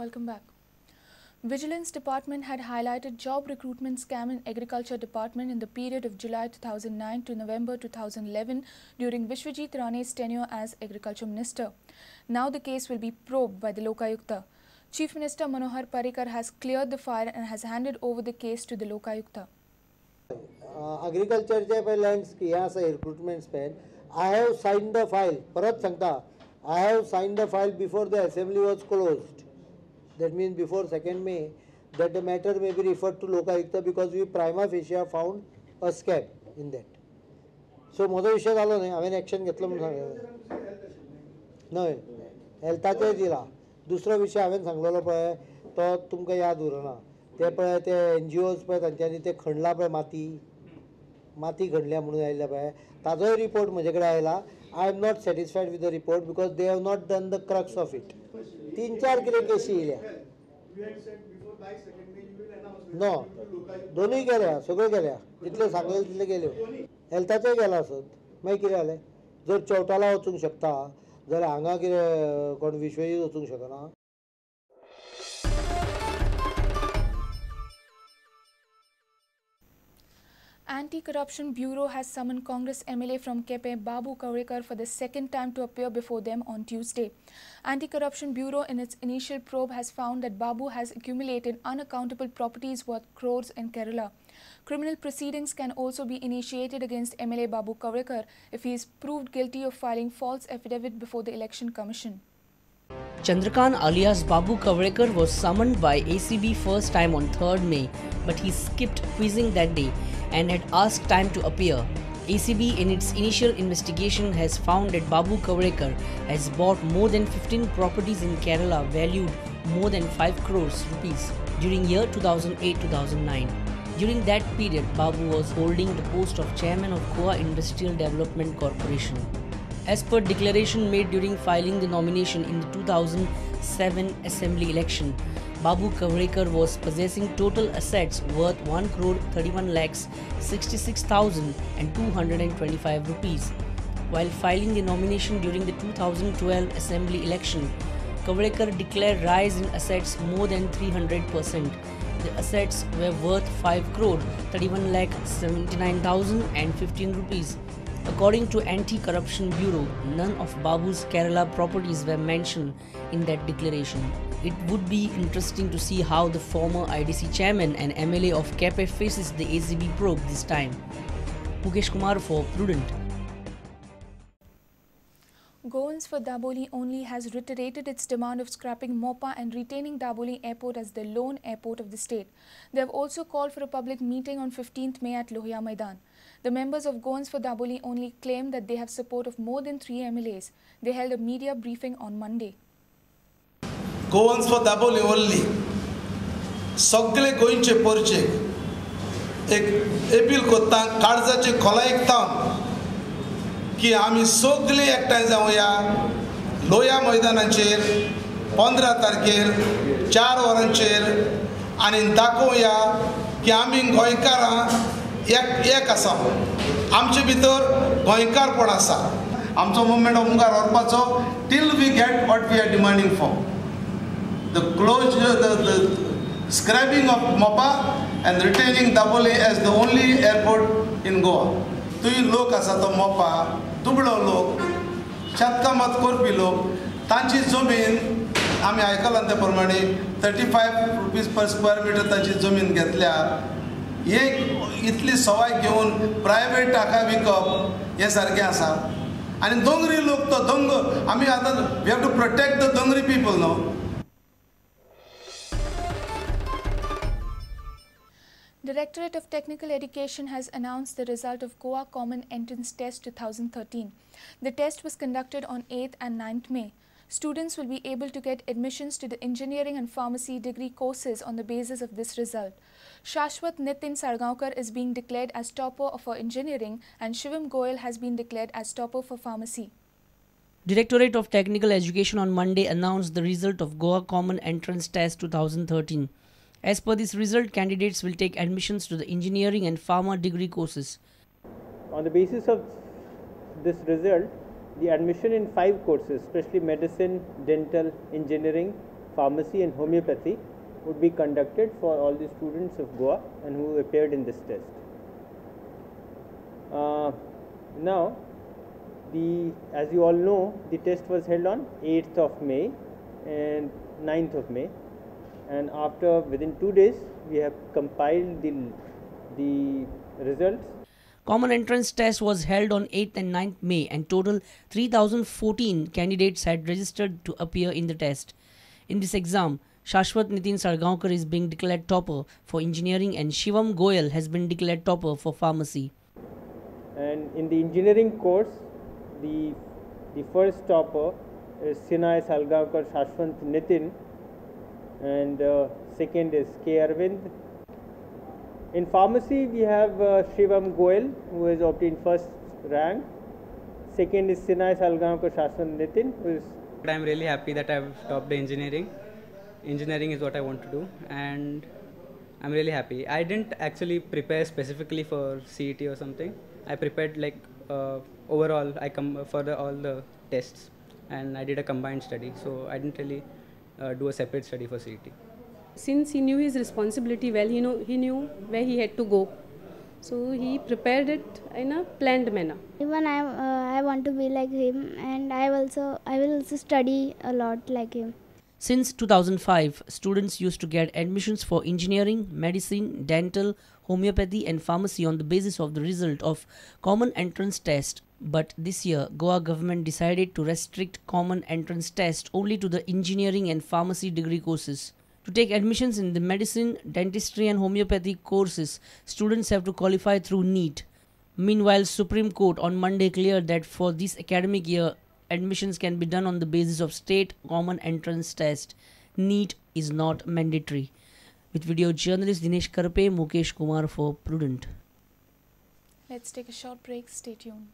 Welcome back. Vigilance Department had highlighted job recruitment scam in Agriculture Department in the period of July 2009 to November 2011 during Vishwajit Ranes' tenure as Agriculture Minister. Now the case will be probed by the Lokayukta. Chief Minister Manohar Parrikar has cleared the file and has handed over the case to the Lokayukta. Agriculture lands recruitment span. I have signed the file. Parat Sankta. I have signed the file before the assembly was closed. That means before 2nd May, that the matter may be referred to Lokayukta because we prima facie found a scam in that. So, Modi विषय झालो नाही हांवें action घेतलो म्हणून सांगलें न्हय हेल्थाचेर दिला दुसरो विशय हांवें सांगलेलो पळय तो तुमकां याद उरना ते पळय ते NGOs पळय तांच्यांनी ते खणला पळय माती खणल्या म्हणून आयल्या पळय ताजोय रिपोर्ट म्हजे कडेन आयला I am not satisfied with the report because they have not done the crux of it. 3-4 कितें केसी येयल्या नो दोनूय गेल्या सगळ्यो गेल्या जितल्यो सांगलेल्यो तितल्यो गेल्यो हेल्थाचोय गेला आसत मागीर कितें जालें जर चौटाला वचूंक शकता जाल्यार हांगा कितें कोण विश्वजीत वचूंक शकना. Anti-Corruption Bureau has summoned Congress MLA from Kepe Babu Kavrekar for the second time to appear before them on Tuesday. Anti-Corruption Bureau in its initial probe has found that Babu has accumulated unaccountable properties worth crores in Kerala. Criminal proceedings can also be initiated against MLA Babu Kavrekar if he is proved guilty of filing false affidavit before the Election Commission. Chandrakant alias Babu Kavrekar was summoned by ACB first time on 3rd May, but he skipped quizzing that day and had asked time to appear. ACB in its initial investigation has found that Babu Kavrekar has bought more than 15 properties in Kerala valued more than 5 crores rupees during year 2008-2009. During that period, Babu was holding the post of chairman of Goa Industrial Development Corporation. As per declaration made during filing the nomination in the 2007 Assembly election, Babu Kavrekar was possessing total assets worth 1,31,66,225 rupees. While filing the nomination during the 2012 Assembly election, Kavrekar declared rise in assets more than 300%. The assets were worth 5,31,79,015 rupees. According to Anti-Corruption Bureau, none of Babu's Kerala properties were mentioned in that declaration. It would be interesting to see how the former IDC chairman and MLA of Kepe faces the ACB probe this time. Mukesh Kumar for Prudent. Goans for Daboli only has reiterated its demand of scrapping MOPA and retaining Daboli Airport as the lone airport of the state. They have also called for a public meeting on 15th May at Lohya Maidan. The members of Goans for Daboli only claim that they have support of more than 3 MLAs. They held a media briefing on Monday. Goans for Daboli only. सगळे गोंयचे परचे एक appeal करता काळजाचे खोलायकता की आमी सगळे एकठांय जावया लोया मैदानाचेर 15 तारखेर 4 वरांचेर आनी दाखोवया की आमी गोंयकारां एक आसा आमचे भितर गोंयकारपण आसा आमचो मुवमेंट मुखार व्हरपाचो till we get what we are demanding for the closure the scrapping of MOPA and retaining Daboli as the only airport in Goa. तुई लोक आसा तो मोपा दुबळो लोक शेतकामत करपी लोक तांची जमीन आमी आयकलां ते प्रमाणे 35 रुपीज पर स्क्वेअर मिटर तांची जमीन घेतल्या हे इतली सवाय घेवन प्रायवेट हाका विकप हे सारकें आसा आनी दोंगरी लोक तो दोंग आमी आतां we have to protect the dongri people no. Directorate of Technical Education has announced the result of Goa Common Entrance Test 2013. The test was conducted on 8th and 9th May. Students will be able to get admissions to the engineering and pharmacy degree courses on the basis of this result. Shashwat Nitin Sargaonkar is being declared as topper for engineering and Shivam Goyal has been declared as topper for pharmacy. Directorate of Technical Education on Monday announced the result of Goa Common Entrance Test 2013. As per this result, candidates will take admissions to the engineering and pharma degree courses. On the basis of this result, the admission in 5 courses, especially medicine, dental, engineering, pharmacy and homeopathy would be conducted for all the students of Goa and who appeared in this test. Now, as you all know, the test was held on 8th of May and 9th of May, and within 2 days we have compiled the results. Common entrance test was held on 8th and 9th May, and total 3014 candidates had registered to appear in the test. In this exam, Shashwat Nitin Sargaonkar is being declared topper for engineering and Shivam Goyal has been declared topper for pharmacy. And in the engineering course, the first topper is Sinai Salgaonkar Shashwat Nitin, and second is K. Arvind. In pharmacy, we have Shivam Goyal, who has obtained first rank. Second is Sinai Salgaonkar Shashwat Nitin, who is. I am really happy that I have topped the engineering. Engineering is what I want to do, and I'm really happy. I didn't actually prepare specifically for CET or something. I prepared like overall. I come for all the tests, and I did a combined study. So I didn't really do a separate study for CET. Since he knew his responsibility well, he knew where he had to go. So he prepared it in a planned manner. Even I want to be like him, and I will also study a lot like him. Since 2005, students used to get admissions for engineering, medicine, dental, homeopathy and pharmacy on the basis of the result of common entrance test. But this year, Goa government decided to restrict common entrance test only to the engineering and pharmacy degree courses. To take admissions in the medicine, dentistry and homeopathy courses, students have to qualify through NEET. Meanwhile, Supreme Court on Monday cleared that for this academic year, admissions can be done on the basis of state common entrance test. NEET is not mandatory. With video journalist Dinesh Karpe, Mukesh Kumar for Prudent. Let's take a short break. Stay tuned.